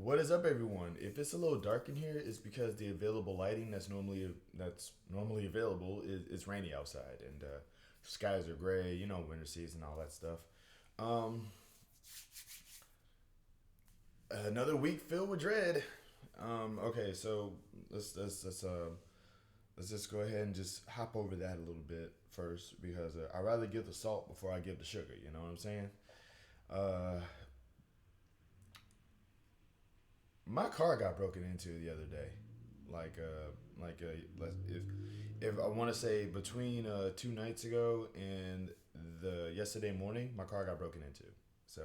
What is up, everyone? If it's a little dark in here, it's because the available lighting that's normally available is rainy outside, and skies are gray. You know, winter season, all that stuff. Um, Another week filled with dread. Okay, so let's just go ahead and just hop over that a little bit first because I'd rather give the salt before I give the sugar. You know what I'm saying? Uh, my car got broken into the other day. If I want to say between 2 nights ago and the yesterday morning, my car got broken into. So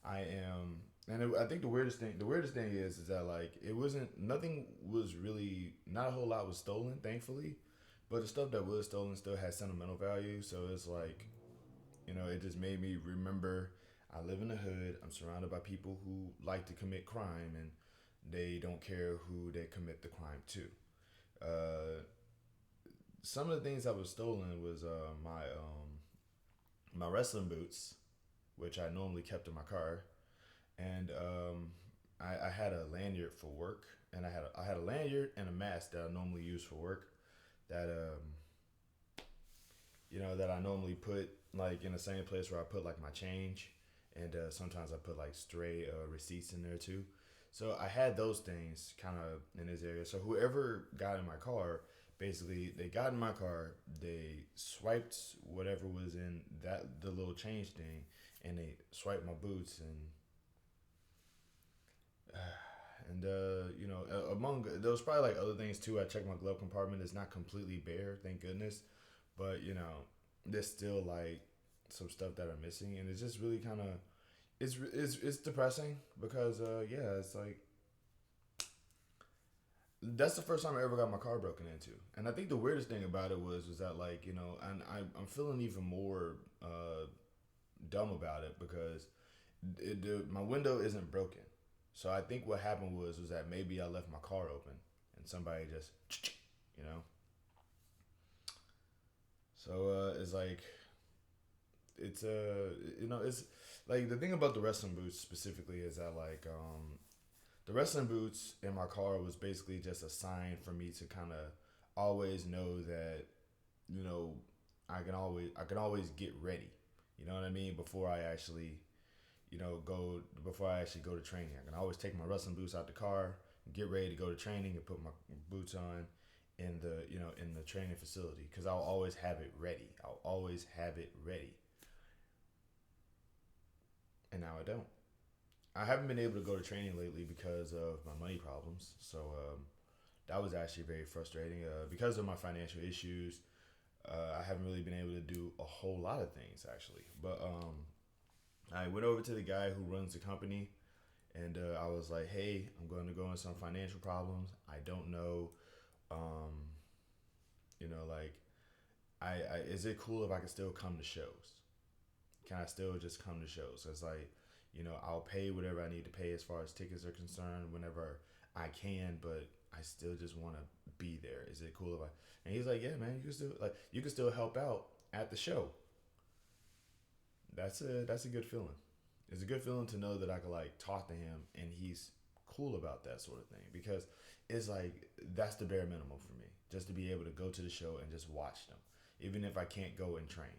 I am, and I think the weirdest thing is that like it wasn't nothing was really not a whole lot was stolen, thankfully, but the stuff that was stolen still has sentimental value. So it's like it just made me remember I live in the hood. I'm surrounded by people who like to commit crime, and they don't care who they commit the crime to. Uh, some of the things that was stolen was my wrestling boots, which I normally kept in my car, and I had a lanyard for work, and I had a lanyard and a mask that I normally use for work. That that I normally put like in the same place where I put like my change, and sometimes I put like stray receipts in there too. So I had those things kind of in this area. So whoever got in my car, basically they got in my car, they swiped whatever was in the little change thing, and they swiped my boots and among there was probably like other things too. I checked my glove compartment; it's not completely bare, thank goodness, but there's still like some stuff that are missing, and it's just really kind of it's depressing because yeah, it's like that's the first time I ever got my car broken into, and I think the weirdest thing about it was that like and I'm feeling even more dumb about it because my window isn't broken. So I think what happened was that maybe I left my car open and somebody just you know. So it's like it's like the thing about the wrestling boots specifically is that like the wrestling boots in my car was basically just a sign for me to kind of always know that you know I can always get ready. You know what I mean? Before I actually go to training. I can always take my wrestling boots out the car, get ready to go to training, and put my boots on in the training facility because I'll always have it ready. I'll always have it ready, and now I don't. I haven't been able to go to training lately because of my money problems. So that was actually very frustrating. Because of my financial issues, I haven't really been able to do a whole lot of things actually. But I went over to the guy who runs the company, and I was like, "Hey, I'm going to go in some financial problems. I don't know, um, like, is it cool if I can still come to shows? Can I still just come to shows? So it's like, I'll pay whatever I need to pay as far as tickets are concerned whenever I can, but I still just want to be there. Is it cool if I?" And he's like, "Yeah, man, you can still help out at the show." That's a good feeling. It's a good feeling to know that I could like talk to him and he's cool about that sort of thing because it's like that's the bare minimum for me, just to be able to go to the show and just watch them, even if I can't go and train.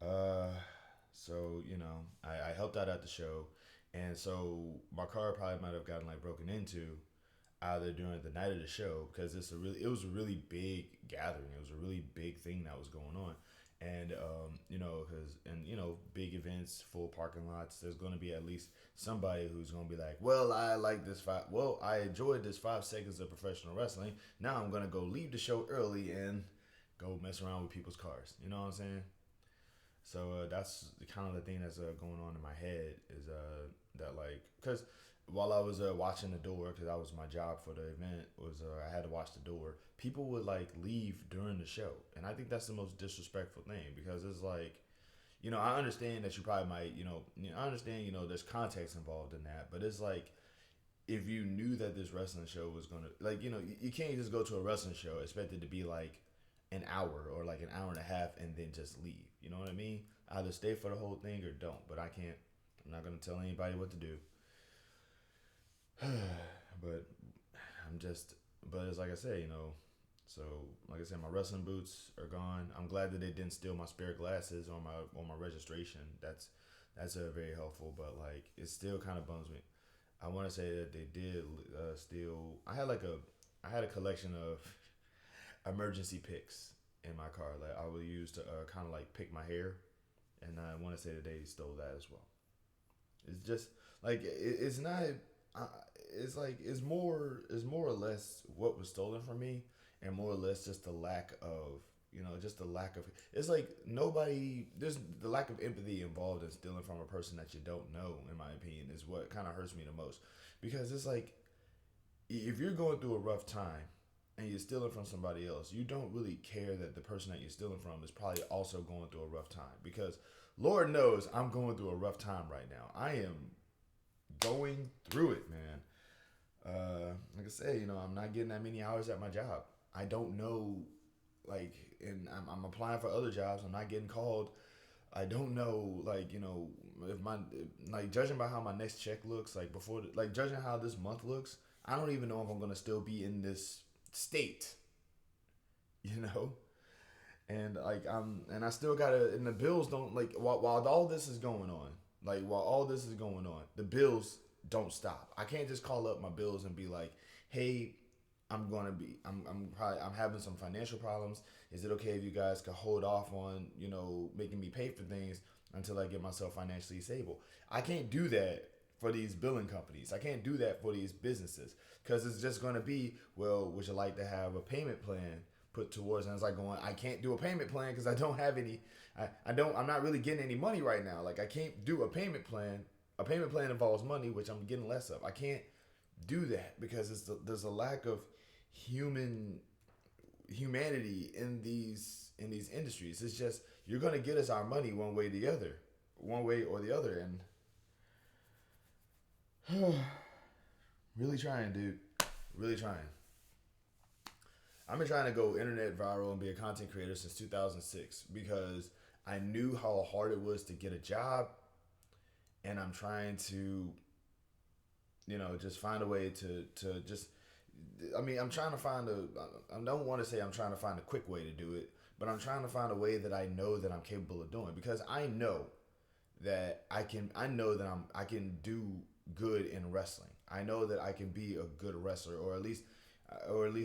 Uh, so I helped out at the show, and so my car probably might have gotten like broken into either during the night of the show because it was a really big gathering. It was a really big thing that was going on, and because big events, full parking lots. There's going to be at least somebody who's going to be like, well, I enjoyed this 5 seconds of professional wrestling. Now I'm going to go leave the show early and go mess around with people's cars. You know what I'm saying? So that's the kind of the thing that's going on in my head is that like because while I was watching the door because that was my job for the event was I had to watch the door. People would like leave during the show, and I think that's the most disrespectful thing because it's like I understand that you probably might I understand there's context involved in that, but it's like if you knew that this wrestling show was gonna like you can't just go to a wrestling show expect it to be like an hour or like an hour and a half and then just leave. You know what I mean? Either stay for the whole thing or don't. But I can't. I'm not gonna tell anybody what to do. But I'm just, but it's like I said, so like I said, my wrestling boots are gone. I'm glad that they didn't steal my spare glasses on my registration. That's very helpful, but like it still kind of bums me. I want to say that they did steal. I had a collection of emergency picks in my car that I would use to kind of like pick my hair, and I want to say that they stole that as well. It's just like it's not. Uh, it's like it's more or less what was stolen from me, and more or less just the lack of just the lack of. It's like nobody. There's the lack of empathy involved in stealing from a person that you don't know. In my opinion, is what kind of hurts me the most, because it's like if you're going through a rough time and you're stealing from somebody else, you don't really care that the person that you're stealing from is probably also going through a rough time. Because Lord knows I'm going through a rough time right now. I am going through it, man. Like I said, I'm not getting that many hours at my job. I don't know, like, and I'm applying for other jobs. I'm not getting called. I don't know, like, if like, judging by how my next check looks, like, like, judging how this month looks, I don't even know if I'm going to still be in this state, you know? And, like, and I still gotta, and the bills don't, like, while all this is going on, like, while all this is going on, the bills don't stop. I can't just call up my bills and be like, hey, I'm having some financial problems. Is it okay if you guys could hold off on making me pay for things until I get myself financially stable? I can't do that for these billing companies. I can't do that for these businesses because it's just going to be, well, would you like to have a payment plan put towards? And it's like going, I can't do a payment plan because I don't have any. I'm not really getting any money right now. Like I can't do a payment plan. A payment plan involves money, which I'm getting less of. I can't do that because there's a lack of human humanity in these industries. It's just you're gonna get us our money one way or the other, and really trying, dude, really trying. I've been trying to go internet viral and be a content creator since 2006 because I knew how hard it was to get a job, and I'm trying to just find a way to just I mean, I'm trying to find a. I don't want to say I'm trying to find a quick way to do it, but I'm trying to find a way that I know that I'm capable of doing because I know that I can. I know that I can do good in wrestling. I know that I can be a good wrestler, or at least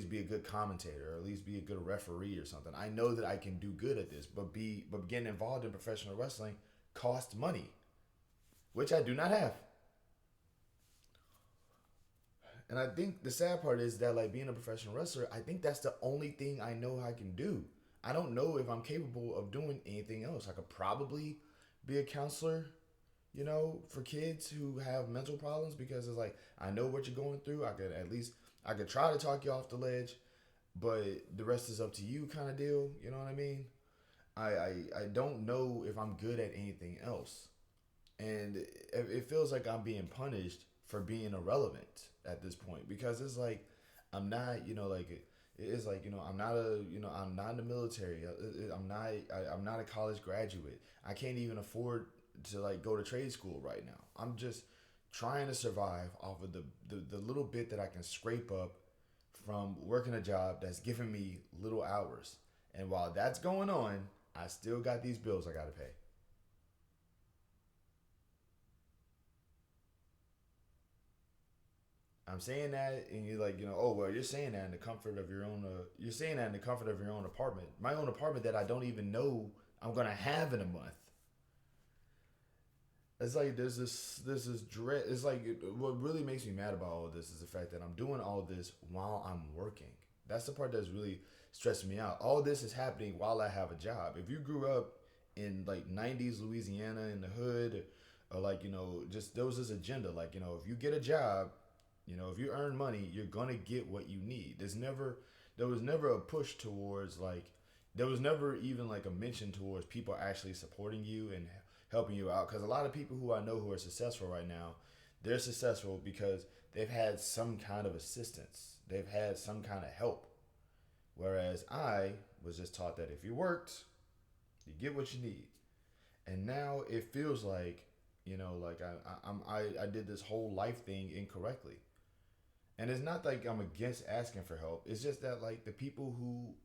be a good commentator, or at least be a good referee or something. I know that I can do good at this, but getting involved in professional wrestling costs money, which I do not have. And I think the sad part is that like being a professional wrestler, I think that's the only thing I know I can do. I don't know if I'm capable of doing anything else. I could probably be a counselor, for kids who have mental problems because it's like I know what you're going through. I could try to talk you off the ledge, but the rest is up to you kind of deal. You know what I mean? I don't know if I'm good at anything else. And it feels like I'm being punished for being irrelevant at this point because it's like I'm not, like it's like I'm not I'm not in the military. I'm not a college graduate. I can't even afford to like go to trade school right now. I'm just trying to survive off of the little bit that I can scrape up from working a job that's giving me little hours. And while that's going on, I still got these bills I got to pay. I'm saying that, and you're like, oh well, you're saying that in the comfort of your own. You're saying that in the comfort of your own apartment, my own apartment that I don't even know I'm gonna have in a month. It's like there's this dread. It's like what really makes me mad about all this is the fact that I'm doing all this while I'm working. That's the part that's really stressing me out. All this is happening while I have a job. If you grew up in like '90s Louisiana in the hood, or like just there was this agenda like if you get a job, if you earn money, you're gonna get what you need. There was never a push towards like, there was never even like a mention towards people actually supporting you and helping you out. Because a lot of people who I know who are successful right now, they're successful because they've had some kind of assistance, they've had some kind of help. Whereas I was just taught that if you worked, you get what you need. And now it feels like, like I did this whole life thing incorrectly. And it's not like I'm against asking for help. It's just that like the people who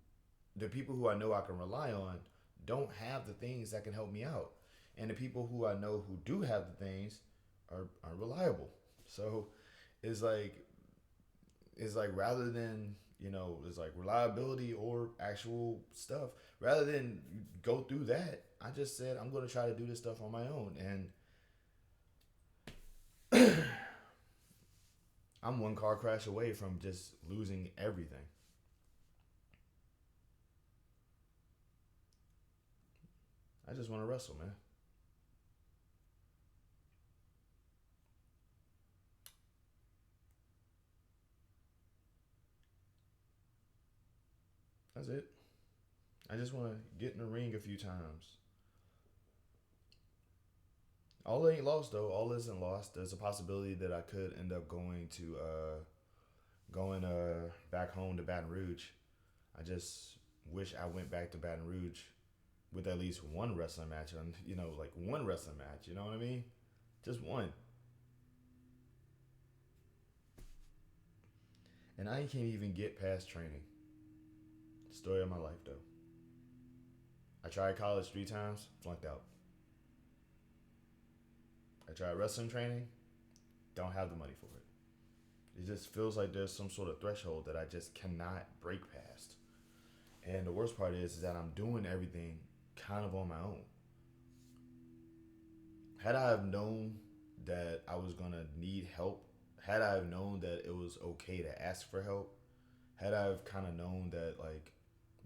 I know I can rely on don't have the things that can help me out. And the people who I know who do have the things are reliable. So it's like it's like rather than it's like reliability or actual stuff, rather than go through that, I just said I'm going to try to do this stuff on my own. And I'm one car crash away from just losing everything. I just want to wrestle, man. That's it. I just want to get in the ring a few times. All ain't lost though. All isn't lost. There's a possibility that I could end up going back home to Baton Rouge. I just wish I went back to Baton Rouge with at least one wrestling match on, like one wrestling match. You know what I mean? Just one. And I can't even get past training. Story of my life though. I tried college 3 times, flunked out. I tried wrestling training, don't have the money for it. It just feels like there's some sort of threshold that I just cannot break past. And the worst part is that I'm doing everything kind of on my own. Had I have known that I was gonna need help, had I have known that it was okay to ask for help, had I have kind of known that like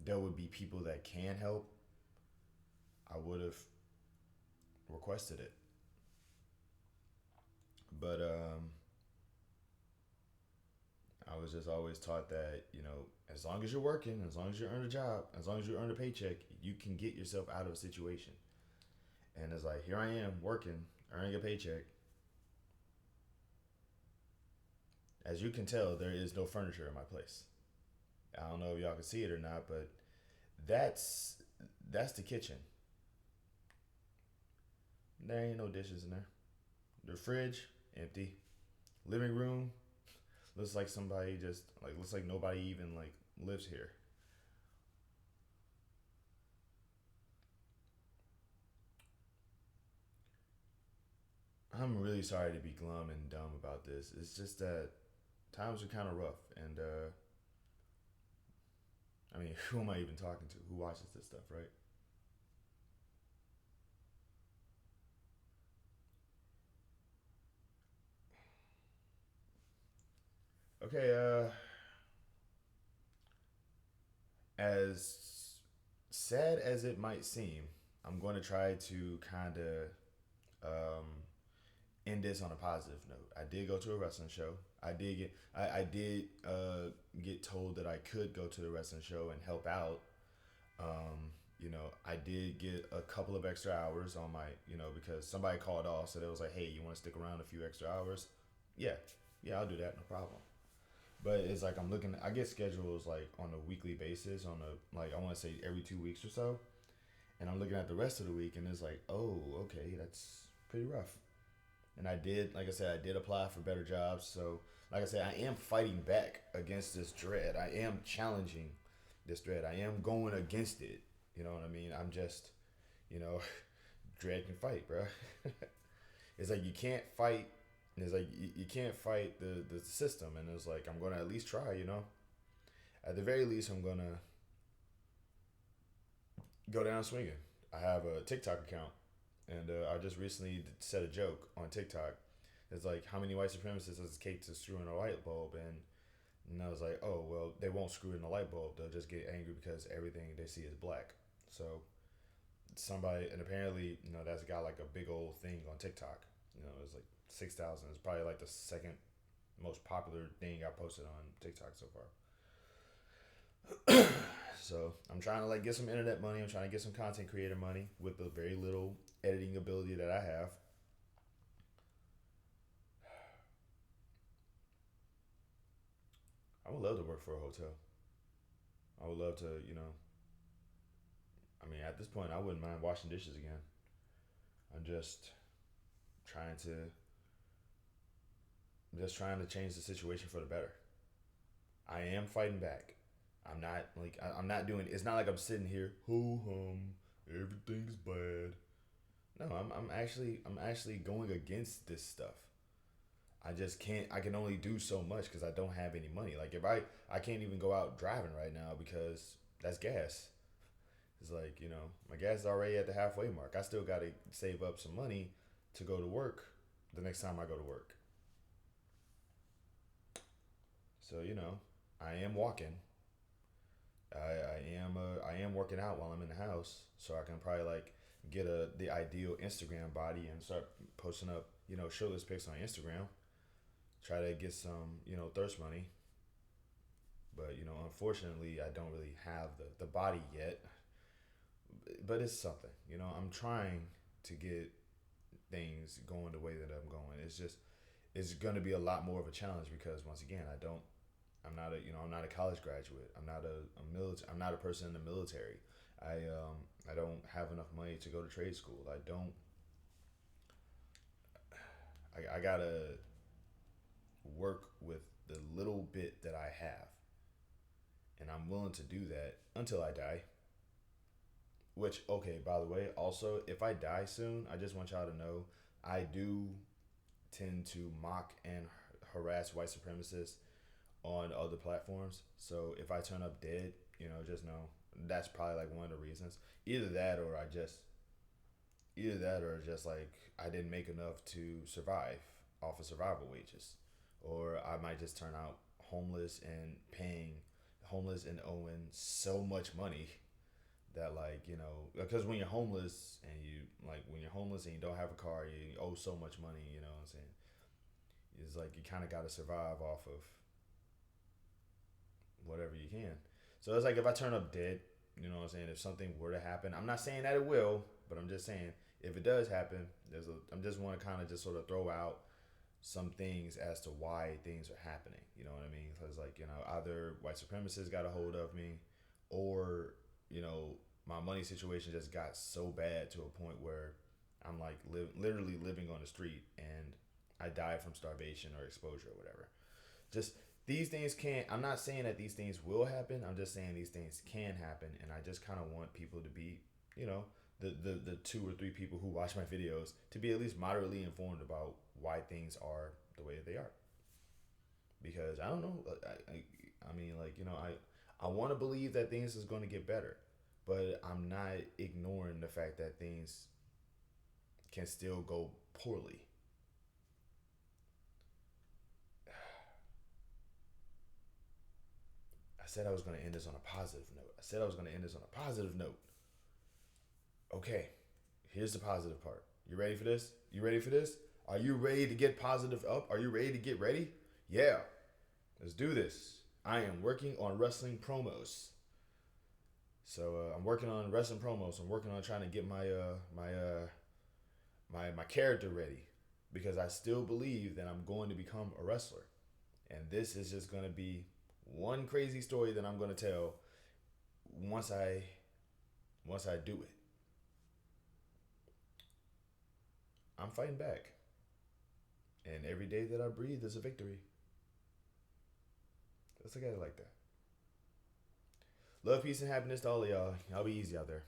there would be people that can help, I would have requested it. But I was just always taught that as long as you're working, as long as you earn a job, as long as you earn a paycheck, you can get yourself out of a situation. And it's like here I am working, earning a paycheck. As you can tell, there is no furniture in my place. I don't know if y'all can see it or not, but that's that's the kitchen. There ain't no dishes in there. The fridge empty. Living room looks like somebody just like looks like nobody even like lives here. I'm really sorry to be glum and dumb about this. It's just that times are kind of rough, and I mean, who am I even talking to? Who watches this stuff, right? Okay, as sad as it might seem, I'm going to try to kind of end this on a positive note. I did go to a wrestling show. I did get told that I could go to the wrestling show and help out. I did get a couple of extra hours on my, because somebody called off, so they was like, "Hey, you want to stick around a few extra hours?" Yeah, yeah, I'll do that, no problem. But it's like I'm looking. I get schedules like on a weekly basis, on a like I want to say every 2 weeks or so, and I'm looking at the rest of the week, and it's like, oh, okay, that's pretty rough. And I did, like I said, I did apply for better jobs. So, like I said, I am fighting back against this dread. I am challenging this dread. I am going against it. You know what I mean? I'm just, you know, dread can fight, bro. It's like you can't fight. It's like you can't fight the system, and it's like I'm gonna at least try. At the very least, I'm gonna go down swinging. I have a TikTok account, and I just recently said a joke on TikTok. It's like, how many white supremacists does it take to screw in a light bulb? And I was like, oh, well, they won't screw in the light bulb. They'll just get angry because everything they see is black. So somebody, and apparently, that's got like a big old thing on TikTok. It's like 6,000. It's probably like the second most popular thing I posted on TikTok so far. So I'm trying to like get some internet money. I'm trying to get some content creator money with the very little editing ability that I have. I would love to work for a hotel. I would love to, I mean, at this point, I wouldn't mind washing dishes again. I'm just trying to I'm just trying to change the situation for the better. I am fighting back. I'm not like I'm not doing. It's not like I'm sitting here. Ho hum. Everything's bad. No, I'm actually going against this stuff. I just can't. I can only do so much because I don't have any money. Like if I can't even go out driving right now because that's gas. It's like my gas is already at the halfway mark. I still got to save up some money to go to work the next time I go to work. So I am walking. I am working out while I'm in the house, so I can probably like get the ideal Instagram body and start posting up shirtless pics on Instagram. Try to get some thirst money, but unfortunately I don't really have the body yet. But it's something. I'm trying to get things going the way that I'm going. It's going to be a lot more of a challenge because once again I'm not a college graduate. I'm not a military. I'm not a person in the military. I don't have enough money to go to trade school. I don't. I gotta work with the little bit that I have, and I'm willing to do that until I die. Which, okay, by the way, also if I die soon, I just want y'all to know I do tend to mock and harass white supremacists on other platforms. So if I turn up dead, just know that's probably like one of the reasons. Either that or just like I didn't make enough to survive off of survival wages. Or I might just turn out homeless and owing so much money that like because when you're homeless and you don't have a car, you owe so much money. You know what I'm saying? It's like you kind of got to survive off of whatever you can. So it's like if I turn up dead, you know what I'm saying? If something were to happen, I'm not saying that it will, but I'm just saying if it does happen, I'm just want to kind of just sort of throw out some things as to why things are happening. You know what I mean? Because like either white supremacists got a hold of me, or my money situation just got so bad to a point where I'm like literally living on the street and I die from starvation or exposure or whatever. Just these things can't. I'm not saying that these things will happen. I'm just saying these things can happen, and I just kind of want people to be, the two or three people who watch my videos to be at least moderately informed about why things are the way that they are. Because I don't know. I mean, like I want to believe that things is going to get better, but I'm not ignoring the fact that things can still go poorly. I said I was going to end this on a positive note. Okay, here's the positive part. You ready for this? You ready for this? Are you ready to get positive up? Are you ready to get ready? Yeah, let's do this. I am working on wrestling promos. So I'm working on wrestling promos. I'm working on trying to get my character ready because I still believe that I'm going to become a wrestler. And this is just going to be one crazy story that I'm going to tell once I do it. I'm fighting back. And every day that I breathe is a victory. Let's look at it like that. Love, peace, and happiness to all of y'all. Y'all be easy out there.